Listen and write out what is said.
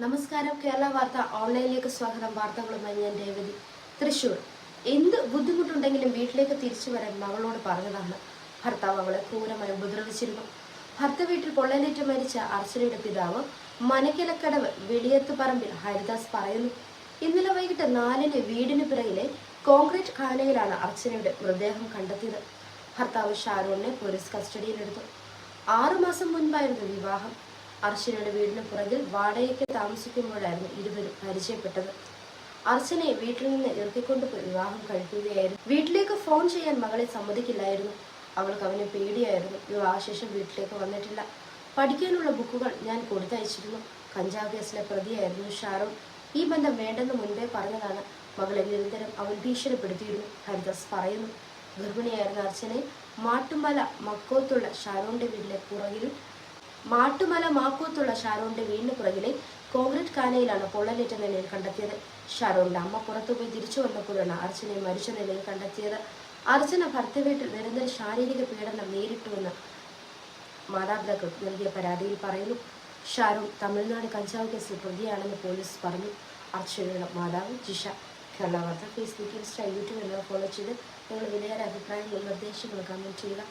നമസ്കാരം. കേരള വാർത്ത ഓൺലൈനിലേക്ക് സ്വാഗതം. വാർത്തകളുമായി ഞാൻ രേവതി. തൃശൂർ. എന്ത് ബുദ്ധിമുട്ടുണ്ടെങ്കിലും വീട്ടിലേക്ക് തിരിച്ചു വരാൻ മകളോട് പറഞ്ഞതാണ്. ഭർത്താവ് അവളെ ക്രൂരമായി ഉപദ്രവിച്ചിരുന്നു. ഭർത്ത വീട്ടിൽ പൊള്ളലേറ്റ് മരിച്ച അർച്ചനയുടെ പിതാവ് മനക്കിലക്കടവ് വെളിയത്ത് പറമ്പിൽ ഹരിദാസ് പറയുന്നു. ഇന്നലെ വൈകിട്ട് 4-ന് വീടിന് പിറകിലെ കോൺക്രീറ്റ് ഖാനയിലാണ് അർച്ചനയുടെ മൃതദേഹം കണ്ടെത്തിയത്. ഭർത്താവ് ഷാരോണിനെ പോലീസ് കസ്റ്റഡിയിലെടുത്തു. 6 മാസം മുൻപായിരുന്നു വിവാഹം. അർച്ചനയുടെ വീടിന് പുറകിൽ വാടകയ്ക്ക് താമസിക്കുമ്പോഴായിരുന്നു ഇരുവരും പരിചയപ്പെട്ടത്. അർച്ചനയെ വീട്ടിൽ നിന്ന് ഇറക്കിക്കൊണ്ടുപോയി വിവാഹം കഴിക്കുകയായിരുന്നു. വീട്ടിലേക്ക് ഫോൺ ചെയ്യാൻ മകളെ സമ്മതിക്കില്ലായിരുന്നു. അവൾക്ക് അവനെ പേടിയായിരുന്നു. വിവാഹശേഷം വീട്ടിലേക്ക് വന്നിട്ടില്ല. പഠിക്കാനുള്ള ബുക്കുകൾ ഞാൻ കൊടുത്തയച്ചിരുന്നു. കഞ്ചാവ് കേസിലെ പ്രതിയായിരുന്നു ഷാരോൺ. ഈ ബന്ധം വേണ്ടെന്ന് മുൻപേ പറഞ്ഞതാണ്. മകളെ നിരന്തരം അവൻ ഭീഷണിപ്പെടുത്തിയിരുന്നു. ഹരിദാസ് പറയുന്നു. ഗർഭിണിയായിരുന്ന അർച്ചനയെ മാട്ടുമല മക്കോത്തുള്ള ഷാരോണിന്റെ വീടിന് പുറകിലെ കോൺക്രീറ്റ് ഖാനയിലാണ് പൊള്ളലേറ്റ നിലയിൽ കണ്ടെത്തിയത്. ഷാരോണിന്റെ അമ്മ പുറത്തുപോയി തിരിച്ചു വന്നപ്പോഴാണ് അർച്ചനയെ മരിച്ച നിലയിൽ കണ്ടെത്തിയത്. അർച്ചന ഭർത്ത വീട്ടിൽ നിരന്തര ശാരീരിക പീഡനം നേരിട്ടുവെന്ന് മാതാപിതാക്കൾക്ക് നൽകിയ പരാതിയിൽ പറയുന്നു. ഷാരോൺ തമിഴ്നാട് കഞ്ചാവ് കേസിൽ പ്രതിയാണെന്ന് പോലീസ് പറഞ്ഞു. അർച്ചനയുടെ മാതാവ് ജിഷ. കേരള വാർത്ത ഫേസ്ബുക്ക്, ഇൻസ്റ്റ, യൂട്യൂബ് എന്നിവ ഫോളോ ചെയ്ത് നിങ്ങൾ വിലയേറെ അഭിപ്രായങ്ങളും നിർദ്ദേശങ്ങളും കമന്റ് ചെയ്യുക.